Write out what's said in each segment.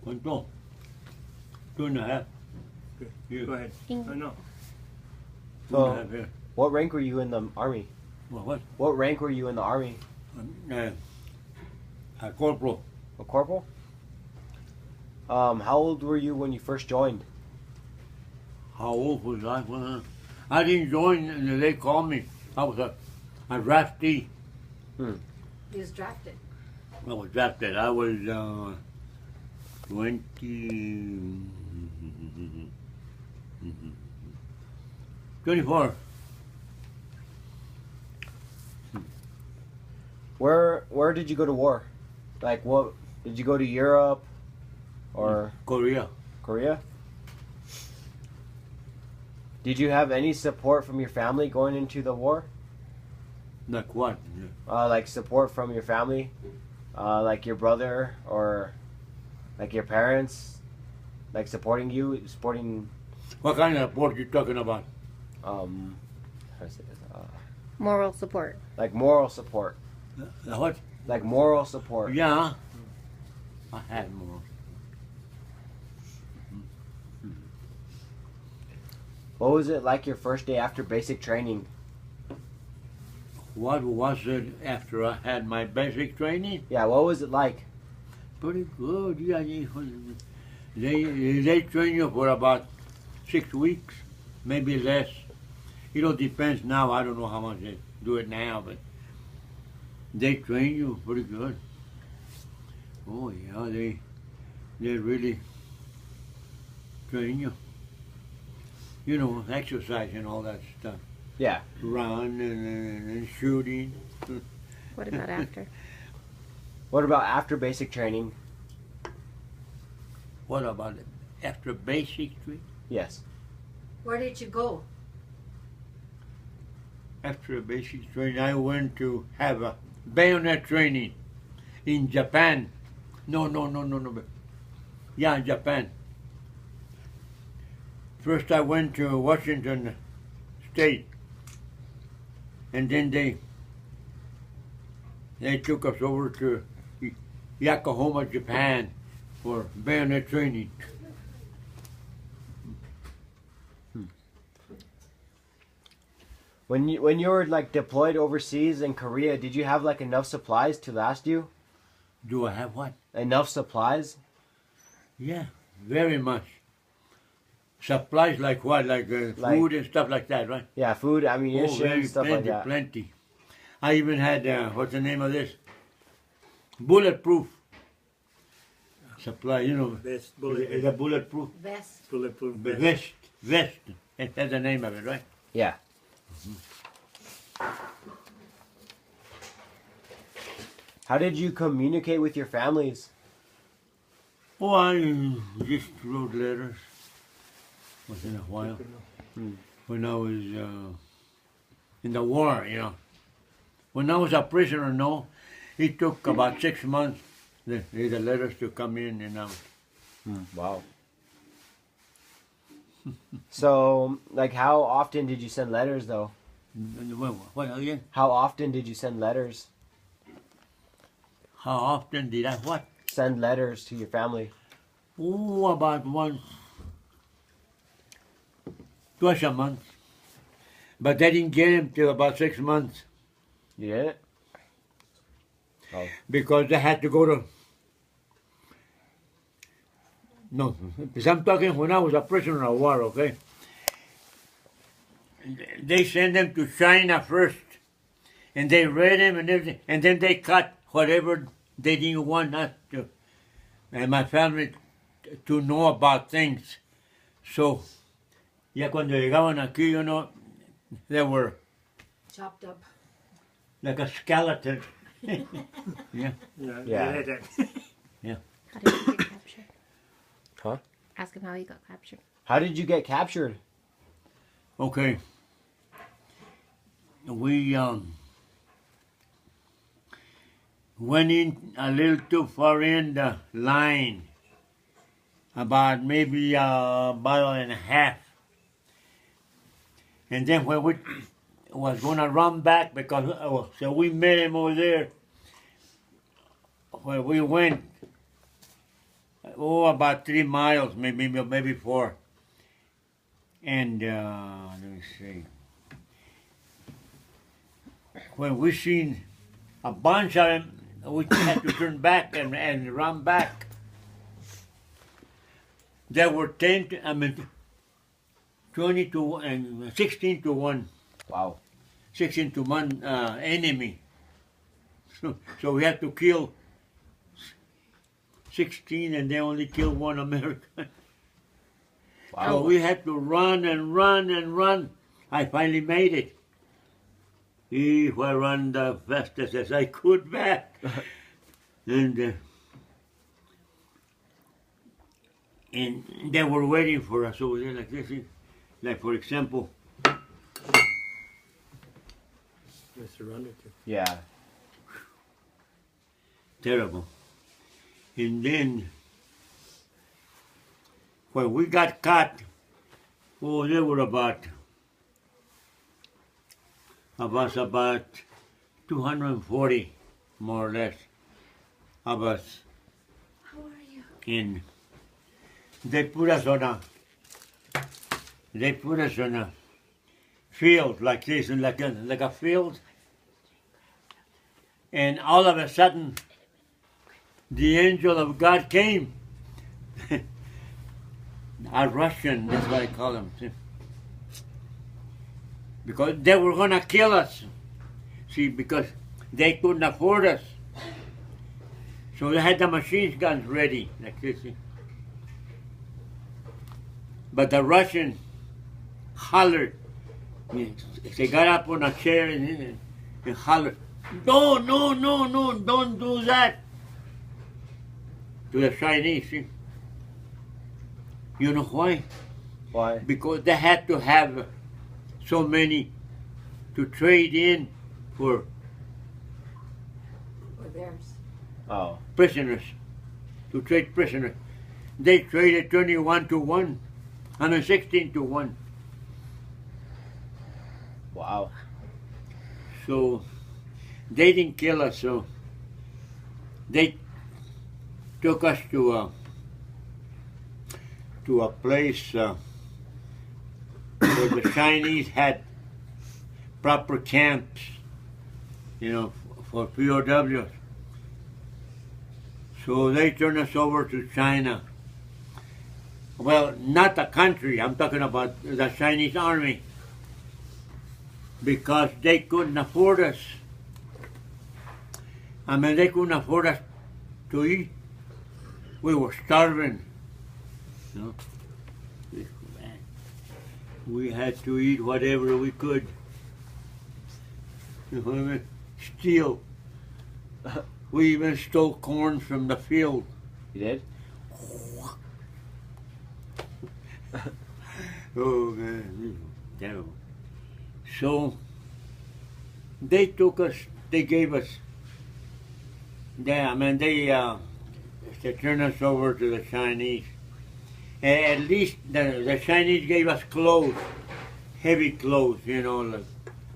¿Cuánto? 2.5. Good. Yeah. Go ahead. No. Two and a half years. What rank were you in the army? What? What rank were you in the army? A corporal. A corporal? How old were you when you first joined? How old was I? I didn't join, and they called me. I was a draftee. He was drafted. I was drafted. I was 20. 24. Where did you go to war? Like, what did you go to Europe or Korea. Korea? Did you have any support from your family going into the war? Like what? Like support from your family, like your brother or like your parents, like supporting you, supporting. What kind of support you talking about? How to say this? Moral support. Like moral support. What? Like moral support. Yeah. I had more. What was it like your first day after basic training? What was it after I had my basic training? Yeah, what was it like? Pretty good. Yeah, they train you for about 6 weeks, maybe less. It all depends now. I don't know how much they do it now, but they train you pretty good. Oh yeah, they really train you. You know, exercise and all that stuff. Yeah. Run and shooting. What about after? What about after basic training? What about it? After basic training? Yes. Where did you go? After basic training, I went to have a bayonet training in Japan. No. Yeah, Japan. First I went to Washington State, and then they took us over to Yokohama, Japan for bayonet training. When you were like deployed overseas in Korea, did you have like enough supplies to last you? Do I have what? Enough supplies? Yeah, very much. Supplies like what? Like food and stuff like that, right? Yeah, food, ammunition, stuff plenty, like that. Plenty. I even had, what's the name of this? Bulletproof supply, you know. Vest, Is it bulletproof? Vest. bulletproof Vest. That's the name of it, right? Yeah. How did you communicate with your families? Oh, I just wrote letters once in a while. When I was in the war, you know. When I was a prisoner, no, it took about 6 months the letters to come in, you know. Wow. So, like, how often did you send letters, though? What again? How often did you send letters? How often did I what? Send letters to your family? Oh, about twice a month. But I didn't get him till about 6 months You didn't? Oh. because I had to go to. No, because I'm talking when I was a prisoner of war, okay? They sent them to China first, and they read them and everything, and then they cut whatever they didn't want us to, and my family to know about things. So, ya cuando llegaban aquí, you know, they were Chopped up. like a skeleton. Yeah. Yeah. Yeah. How did you get captured? Huh? Ask him how he got captured. How did you get captured? Okay. We went in a little too far in the line, about maybe a mile and a half. And then when we was going to run back, because so we met him over there where we went about 3 miles, maybe 4. And let me see. When we seen a bunch of them, we had to turn back and run back. There were 20 to and 16 to 1. Wow. 16 to 1 enemy. So we had to kill 16 and they only killed 1 American. Wow. So we had to run and run and run. I finally made it. If I run the fastest as I could back. And they were waiting for us over there like this. Like for example, They surrounded you. Yeah. terrible. And then when we got caught, oh, there were about 240 more or less of us. How are you? And they put us on a field like this, and like a field. And all of a sudden, the angel of God came. A Russian, that's what I call them. See? Because they were gonna kill us. See, because they couldn't afford us. So they had the machine guns ready, like this. See? But the Russian hollered. They got up on a chair and hollered, no, don't do that. To the Chinese. See? You know why? Why? Because they had to have so many to trade in for Or theirs. Oh. prisoners, to trade prisoners. They traded 21 to 1. 16 to 1. Wow. So they didn't kill us, so they took us to a place where the Chinese had proper camps, for POWs. So they turned us over to China. Well, not the country, I'm talking about the Chinese army. Because they couldn't afford us. They couldn't afford us to eat. We were starving. We had to eat whatever we could. Steal. We even stole corn from the field. You did? Oh man, terrible. So they took us. They gave us. They turned us over to the Chinese. At least the Chinese gave us clothes, heavy clothes,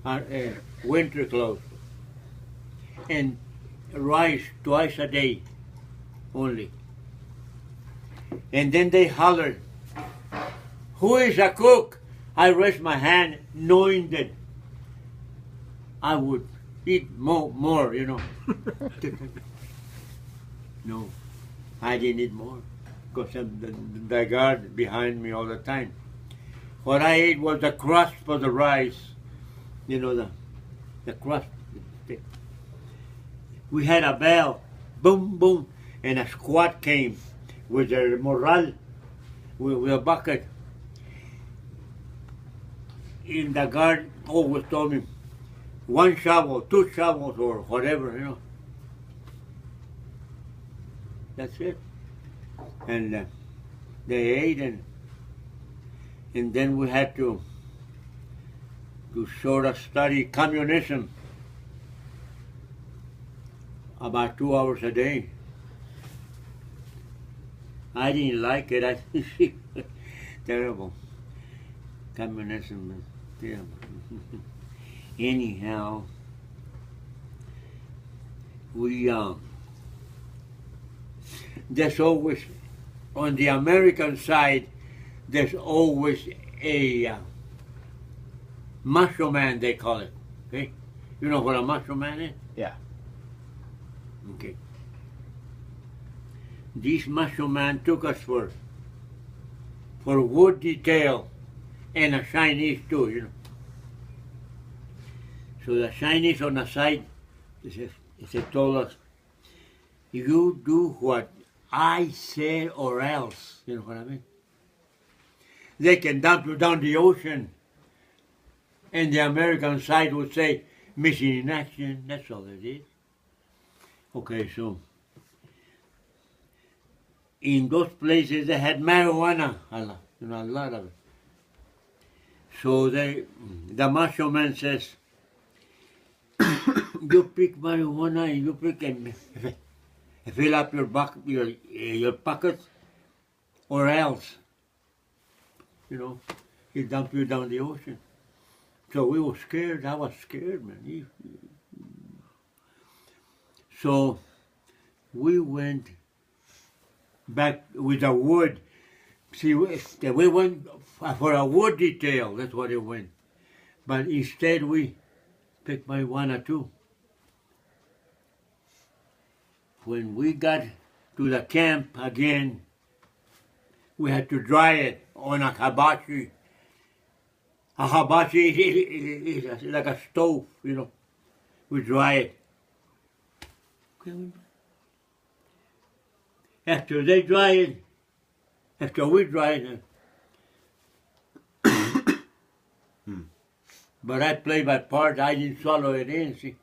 like winter clothes, and rice twice a day only. And then they hollered, "Who is a cook?" I raised my hand, knowing that I would eat more. No, I didn't eat more. Because the guard behind me all the time. What I ate was the crust for the rice. The crust. We had a bell, boom, boom, and a squad came with their morale, with a bucket. And the guard always told me, 1 shovel, 2 shovels, or whatever, That's it. And they ate, and then we had to sort of study communism about 2 hours a day. I didn't like it. I think terrible. Communism is terrible. Anyhow, we there's always on the American side, there's always a macho man, they call it. Okay? You know what a macho man is? Yeah. Okay. This macho man took us for wood detail and a Chinese too, you know. So the Chinese on the side, they told us, you do what I say or else, you know what I mean? They can dump you down the ocean, and the American side would say, missing in action, that's all it is. Okay, so in those places they had marijuana, a lot of it. So the macho man says, you pick marijuana and you pick and fill up your pockets, or else, you know, he dump you down the ocean. So we were scared. I was scared, man. So we went back with the wood. See, we went for a wood detail. That's what it went. But instead we picked marijuana too. When we got to the camp again, we had to dry it on a hibachi. A hibachi is like a stove, you know. We dry it. After we dry it, but I played my part. I didn't swallow it in, see.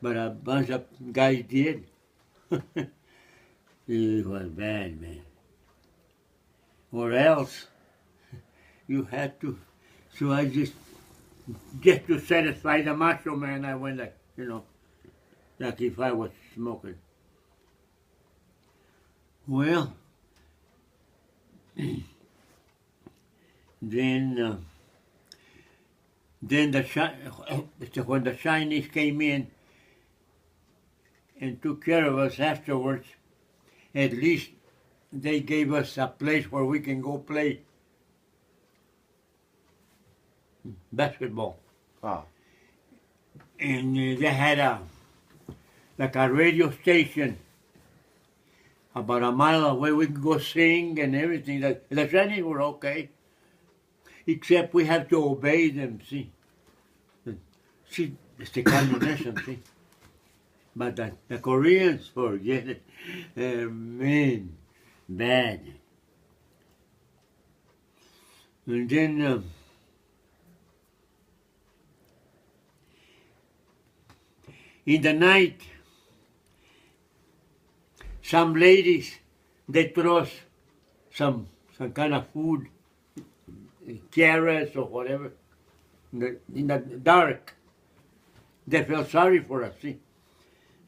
But a bunch of guys did. It was bad, man. Or else, you had to. So I just to satisfy the macho man, I went like, you know, like if I was smoking. Well, then when the Chinese came in and took care of us afterwards, at least they gave us a place where we can go play basketball. Wow. And they had a radio station about a mile away. We could go sing and everything. The Chinese were okay, except we have to obey them, see. See, it's the communism, see. But the Koreans, forget it. Man, bad. And then in the night, some ladies, they throw us some kind of food, carrots or whatever, in the dark. They felt sorry for us, see.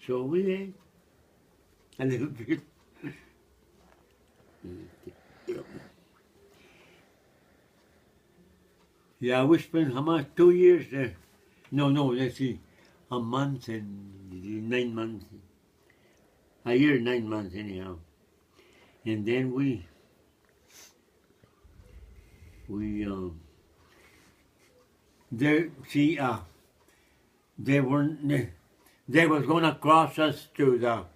So we ate a little bit. Yeah, we spent how much? 2 years there. No, let's see. A month and 9 months. A year, 9 months anyhow. And then they was gonna cross us to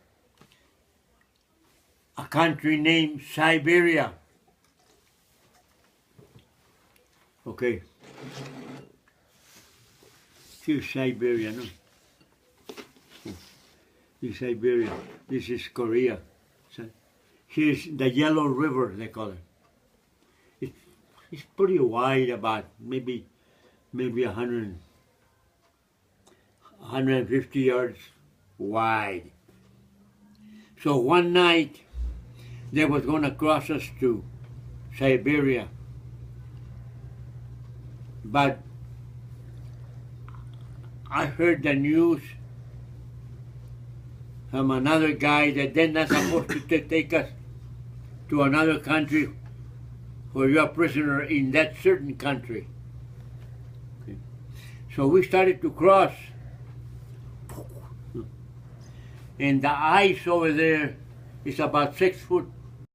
a country named Siberia. Okay. Here's Siberia, no? This is Siberia. This is Korea. Here's the Yellow River, they call it. It's pretty wide, about maybe 150 yards wide. So one night, they was going to cross us to Siberia. But I heard the news from another guy that they're not supposed to take us to another country where you're a prisoner in that certain country. Okay. So we started to cross. And the ice over there is about 6 foot